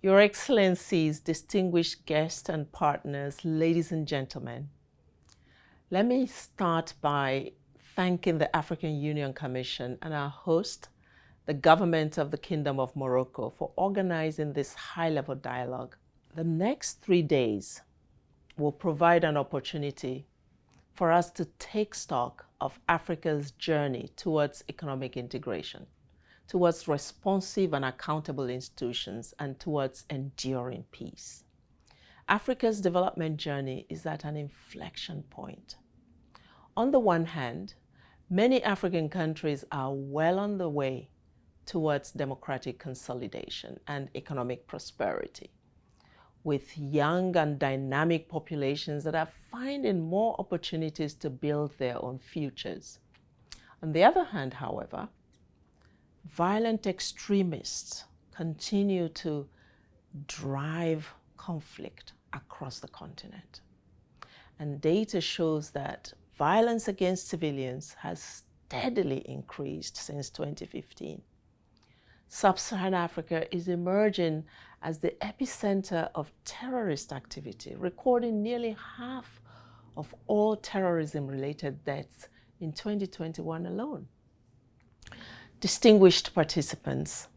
Your Excellencies, distinguished guests and partners, ladies and gentlemen, let me start by thanking the African Union Commission and our host, the government of the Kingdom of Morocco, for organizing this high-level dialogue. The next 3 days will provide an opportunity for us to take stock of Africa's journey towards economic integration, towards responsive and accountable institutions, and towards enduring peace. Africa's development journey is at an inflection point. On the one hand, many African countries are well on the way towards democratic consolidation and economic prosperity, with young and dynamic populations that are finding more opportunities to build their own futures. On the other hand, however, violent extremists continue to drive conflict across the continent. And data shows that violence against civilians has steadily increased since 2015. Sub-Saharan Africa is emerging as the epicenter of terrorist activity, recording nearly half of all terrorism-related deaths in 2021 alone. Distinguished participants,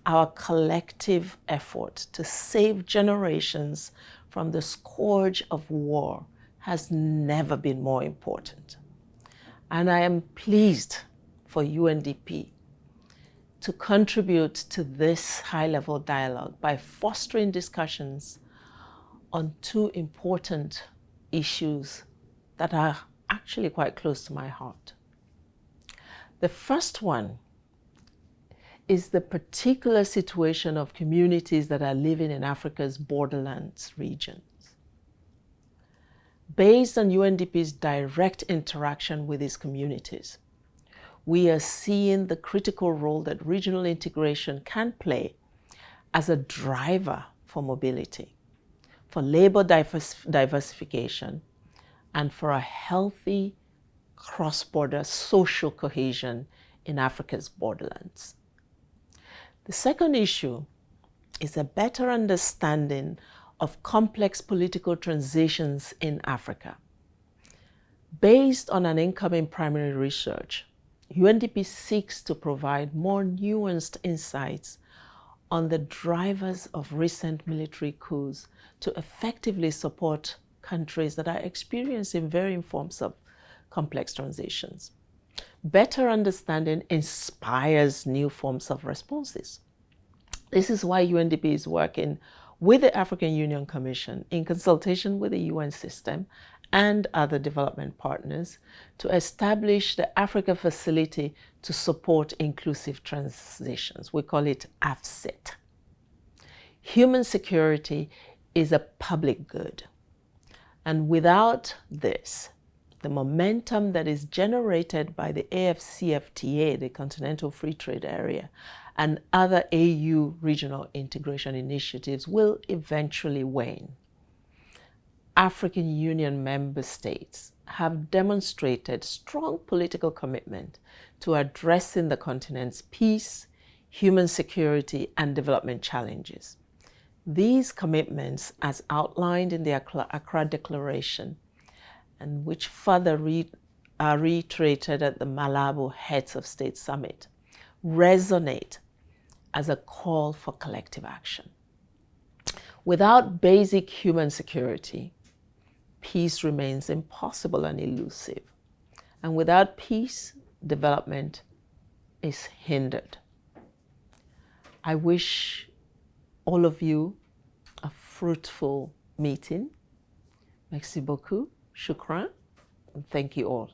our collective effort to save generations from the scourge of war has never been more important. And I am pleased for UNDP to contribute to this high-level dialogue by fostering discussions on two important issues that are actually quite close to my heart. The first one is the particular situation of communities that are living in Africa's borderlands regions. Based on UNDP's direct interaction with these communities, we are seeing the critical role that regional integration can play as a driver for mobility, for labor diversification, and for a healthy cross-border social cohesion in Africa's borderlands. The second issue is a better understanding of complex political transitions in Africa. Based on an incoming primary research, UNDP seeks to provide more nuanced insights on the drivers of recent military coups to effectively support countries that are experiencing varying forms of complex transitions. Better understanding inspires new forms of responses. This is why UNDP is working with the African Union Commission in consultation with the UN system and other development partners to establish the Africa Facility to Support Inclusive Transitions. We call it AFSIT. Human security is a public good. And without this, the momentum that is generated by the AFCFTA, the Continental Free Trade Area, and other AU regional integration initiatives will eventually wane. African Union member states have demonstrated strong political commitment to addressing the continent's peace, human security, and development challenges. These commitments, as outlined in the Accra Declaration, and which further are reiterated at the Malabo Heads of State Summit, resonate as a call for collective action. Without basic human security, peace remains impossible and elusive. And without peace, development is hindered. I wish all of you a fruitful meeting. Merci beaucoup, shukran, and thank you all.